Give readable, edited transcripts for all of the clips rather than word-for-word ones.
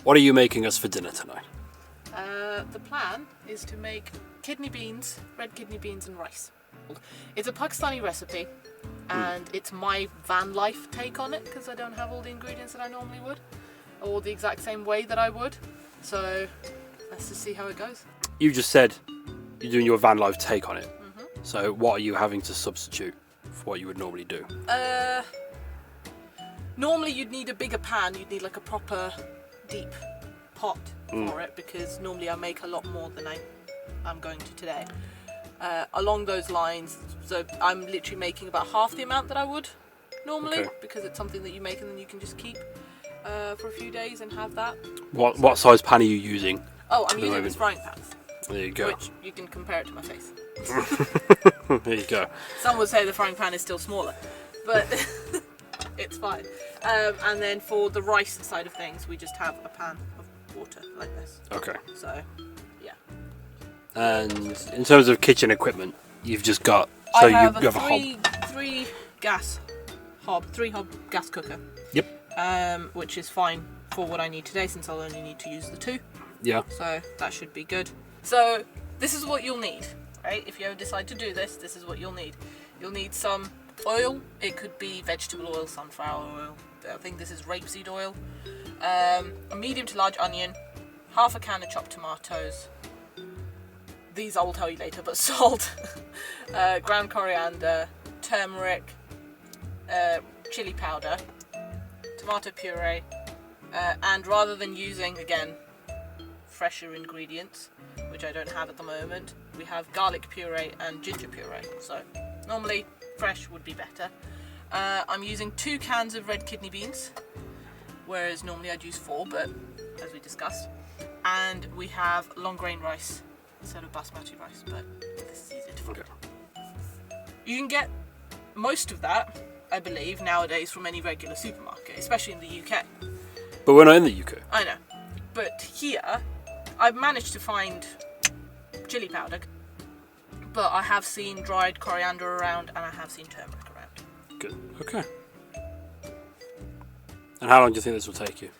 What are you making us for dinner tonight? The plan is to make kidney beans, red kidney beans and rice. It's a Pakistani recipe and it's my van life take on it because I don't have all the ingredients that I normally would or the exact same way that I would. So let's just see how it goes. You just said you're doing your van life take on it. So what are you having to substitute for what you would normally do? Normally you'd need a bigger pan, you'd need like a proper deep pot for it because normally I make a lot more than I'm going to today. Along those lines, so I'm literally making about half the amount that I would normally because it's something that you make and then you can just keep for a few days and have that. What size pan are you using? Oh, I'm using these frying pans. There you go. Which you can compare it to my face. There you go. Some would say the frying pan is still smaller, but it's fine. And then for the rice side of things, we just have a pan of water like this. Okay. So, yeah. And in terms of kitchen equipment, you've just got... So you have a hob. Three hob gas cooker. Yep. Which is fine for what I need today since I'll only need to use the 2. Yeah. So that should be good. So this is what you'll need, right? If you ever decide to do this, this is what you'll need. You'll need some oil. It could be vegetable oil, sunflower oil. I think this is rapeseed oil. A medium to large onion, half a can of chopped tomatoes. These I will tell you later, but salt, ground coriander, turmeric, chili powder, tomato puree, and rather than using, again, fresher ingredients, which I don't have at the moment, we have garlic puree and ginger puree. So normally fresh would be better. I'm using 2 cans of red kidney beans, whereas normally I'd use 4, but as we discussed. And we have long grain rice instead of basmati rice, but this is easier to find. You can get most of that, I believe, nowadays from any regular supermarket, especially in the UK. But we're not in the UK. I know. But here, I've managed to find chili powder, but I have seen dried coriander around and I have seen turmeric around. Good. Okay. And how long do you think this will take you?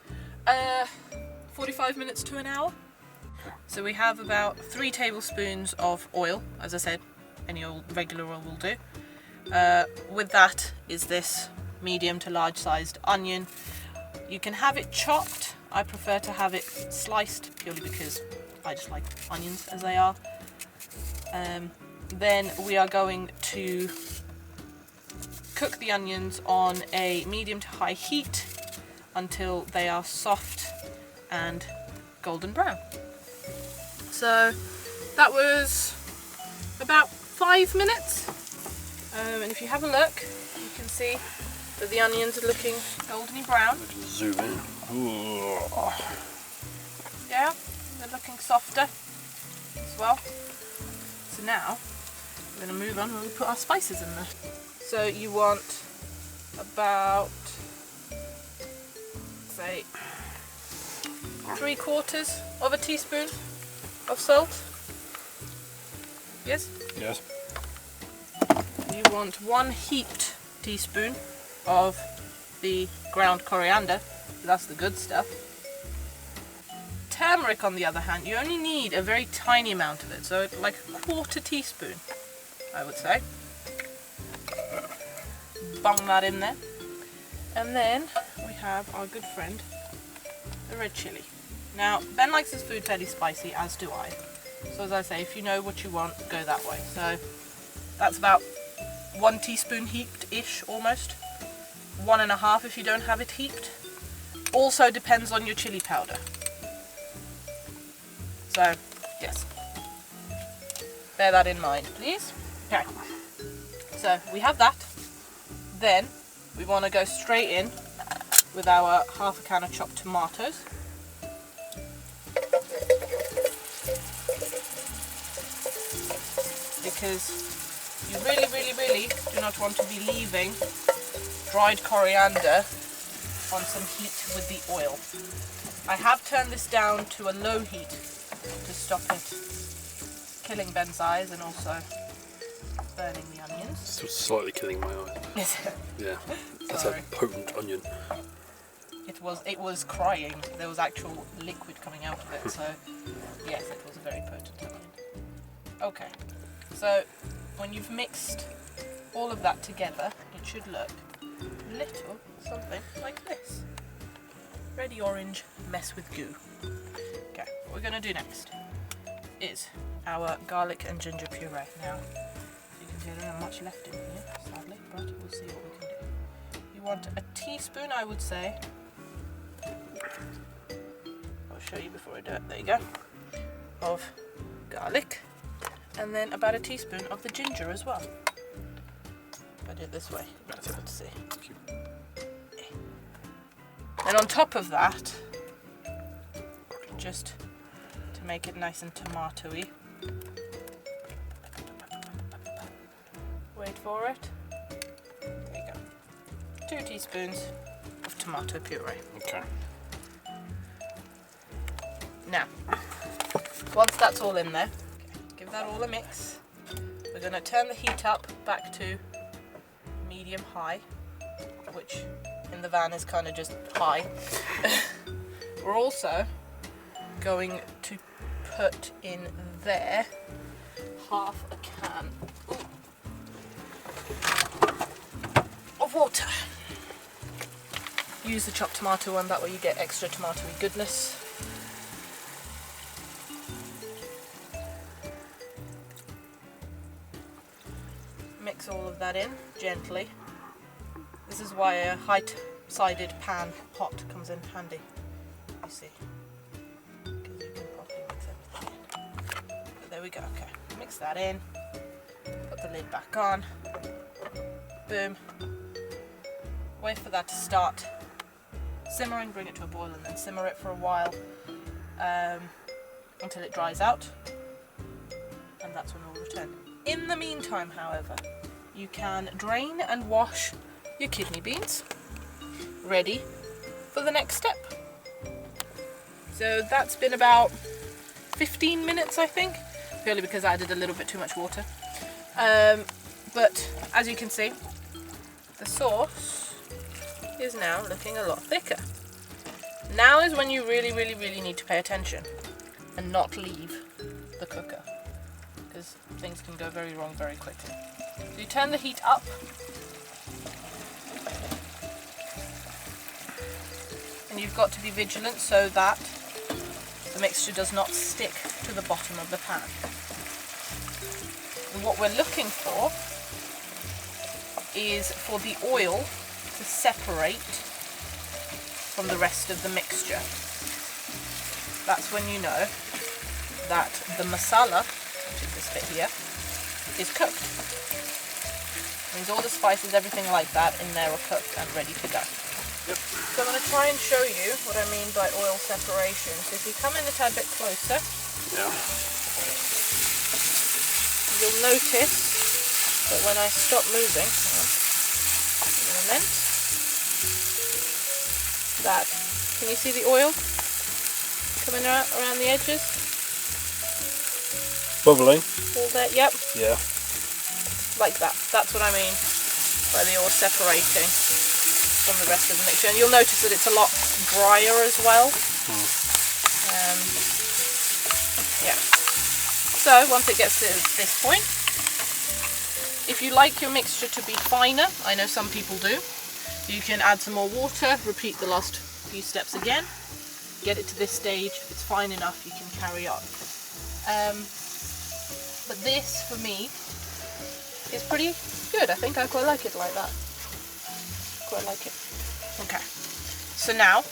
45 minutes to an hour. Okay. So we have about 3 tablespoons of oil. As I said, any oil, regular oil will do. With that is this medium to large sized onion. You can have it chopped. I prefer to have it sliced purely because I just like onions as they are. Then we are going to cook the onions on a medium to high heat until they are soft and golden brown. So that was about 5 minutes. And if you have a look, you can see that the onions are looking goldeny brown. Zoom in. Ooh. Yeah, they're looking softer as well. So now we're going to move on and we'll put our spices in there. So you want about, say, 3/4 of a teaspoon of salt. Yes? Yes. You want 1 heaped teaspoon of the ground coriander. That's the good stuff. Turmeric, on the other hand, you only need a very tiny amount of it, so like 1/4 teaspoon, I would say. Bung that in there. And then we have our good friend, the red chili. Now, Ben likes his food fairly spicy, as do I. So as I say, if you know what you want, go that way. So that's about 1 teaspoon heaped-ish, almost. 1.5 if you don't have it heaped. Also depends on your chili powder. So, yes. Bear that in mind, please. Okay. So, we have that. Then, we want to go straight in with our half a can of chopped tomatoes. Because you really, really, really do not want to be leaving dried coriander on some heat with the oil. I have turned this down to a low heat to stop it killing Ben's eyes and also burning the onions. It's slightly killing my eyes. Is it? Yeah, that's Sorry. a potent onion. It was crying. There was actual liquid coming out of it. So yes, it was a very potent onion. Okay, so when you've mixed all of that together, it should look a little something like this. Ready orange mess with goo. Okay, what we're going to do next is our garlic and ginger puree. Now, you can see I don't have much left in here, sadly, but we'll see what we can do. You want a teaspoon, I would say. I'll show you before I do it. There you go. Of garlic. And then about a teaspoon of the ginger as well. If I do it this way, that's good to see. And on top of that, just to make it nice and tomatoey, wait for it. There you go. 2 teaspoons of tomato puree. Okay. Now, once that's all in there, give that all a mix. We're going to turn the heat up back to medium-high, which in the van is kind of just high. We're also going to put in there half a can of water. Use the chopped tomato one, that way you get extra tomatoey goodness. Mix all of that in gently. This is why a height-sided pan pot comes in handy, you see, because you can properly mix everything in. But there we go, okay. Mix that in, put the lid back on, boom. Wait for that to start simmering, bring it to a boil and then simmer it for a while until it dries out, and that's when we'll return. In the meantime, however, you can drain and wash your kidney beans, ready for the next step. So that's been about 15 minutes, I think, purely because I added a little bit too much water. But as you can see, the sauce is now looking a lot thicker. Now is when you really, really, really need to pay attention and not leave the cooker, because things can go very wrong very quickly. So you turn the heat up. And you've got to be vigilant so that the mixture does not stick to the bottom of the pan. And what we're looking for is for the oil to separate from the rest of the mixture. That's when you know that the masala, which is this bit here, is cooked. It means all the spices, everything like that in there are cooked and ready to go. Yep. So I'm going to try and show you what I mean by oil separation. So if you come in a tad bit closer, Yeah. you'll notice that when I stop moving, in a moment, that, can you see the oil coming around the edges? Bubbling. All there, yep, Yeah. like that. That's what I mean by the oil separating from the rest of the mixture. And you'll notice that it's a lot drier as well. Yeah. So once it gets to this point, if you like your mixture to be finer, I know some people do, you can add some more water, repeat the last few steps again, get it to this stage. If it's fine enough, you can carry on. But this, for me, is pretty good. I think I quite like it like that. Quite like it. Okay, so now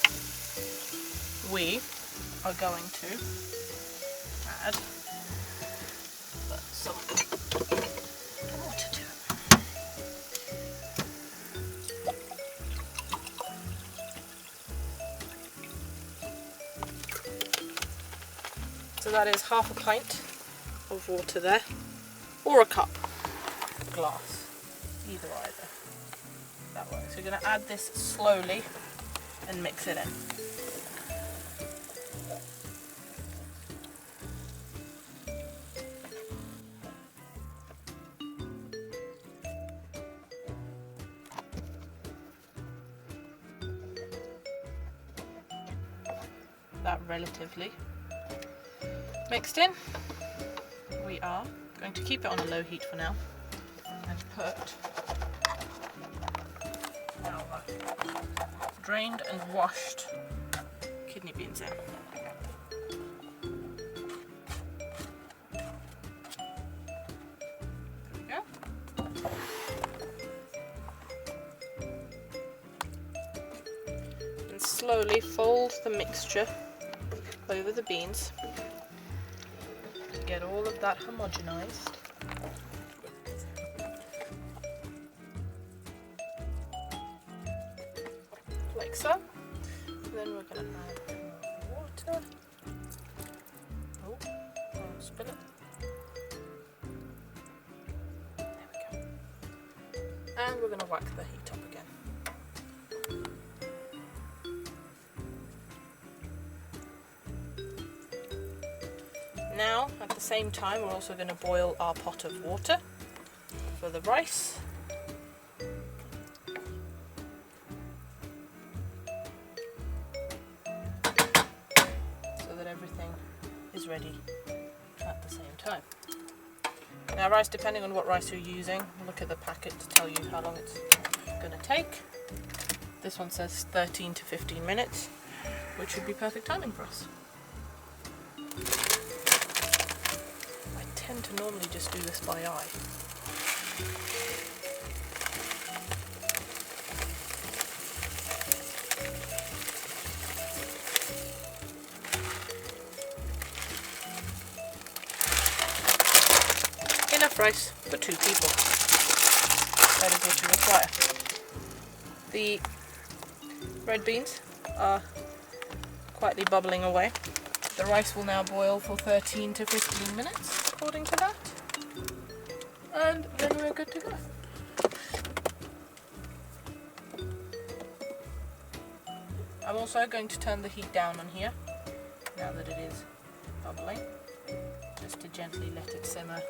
we are going to add some water to it. So that is half a pint of water there, or a cup, glass, either. That works. So we're going to add this slowly and mix it in. that relatively mixed in, we are going to keep it on a low heat for now and put our drained and washed kidney beans in. There we go. And slowly fold the mixture over the beans to get all of that homogenized. Like so. Then we're going to add more water. Oh, I'll spill it. There we go. And we're going to whack the heat up again. Now, at the same time, we're also going to boil our pot of water for the rice. So that everything is ready at the same time. Now rice, depending on what rice you're using, look at the packet to tell you how long it's going to take. This one says 13 to 15 minutes, which would be perfect timing for us. I tend to normally just do this by eye. Enough rice for 2 people. That is what you require. The red beans are quietly bubbling away. The rice will now boil for 13 to 15 minutes, according to that. And then we're good to go. I'm also going to turn the heat down on here, now that it is bubbling, just to gently let it simmer.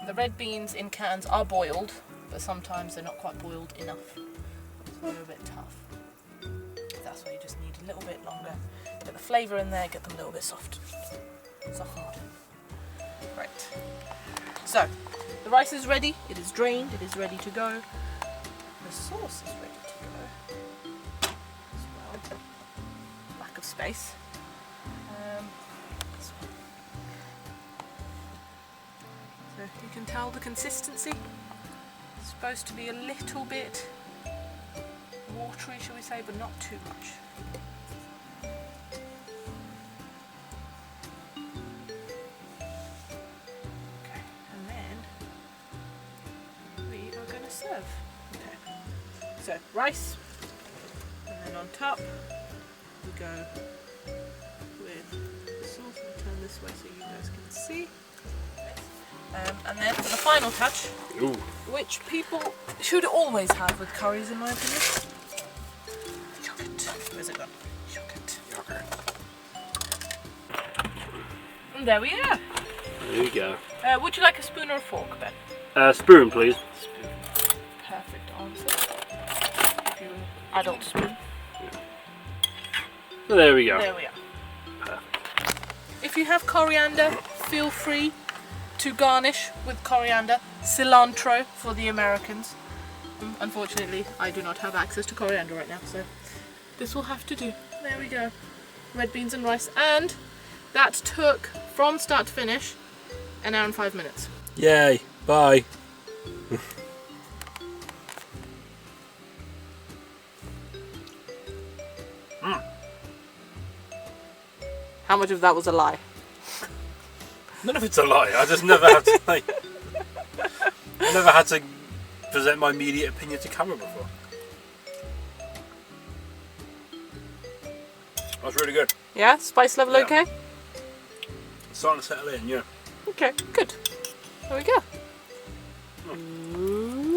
The red beans in cans are boiled, but sometimes they're not quite boiled enough, so they're a bit tough. That's why you just need a little bit longer. Get the flavour in there, get them a little bit softened. Right. So, the rice is ready, it is drained, it is ready to go. The sauce is ready to go as well. Lack of space. This one. So you can tell the consistency. It's supposed to be a little bit watery, shall we say, but not too much. Okay, and then we are going to serve. Okay. So rice, and then on top we go with the sauce. I'll turn this way so you guys can see. And then for the final touch, Ooh. which people should always have with curries in my opinion, yogurt. Where's it gone? Yogurt. And there we are. There you go. Would you like a spoon or a fork, Ben? Spoon, please. Spoon. Perfect answer. If you adult spoon. There we go. There we are. Perfect. If you have coriander, feel free to garnish with coriander, cilantro for the Americans. Unfortunately, I do not have access to coriander right now, so this will have to do. There we go. Red beans and rice, and that took, from start to finish, 1 hour and 5 minutes. Yay. Bye. How much of that was a lie? None of it's a lie. I just never have to I never had to present my immediate opinion to camera before. That's really good. Yeah? Spice level Yeah. okay? It's starting to settle in, yeah. Okay, good. There we go. Ooh.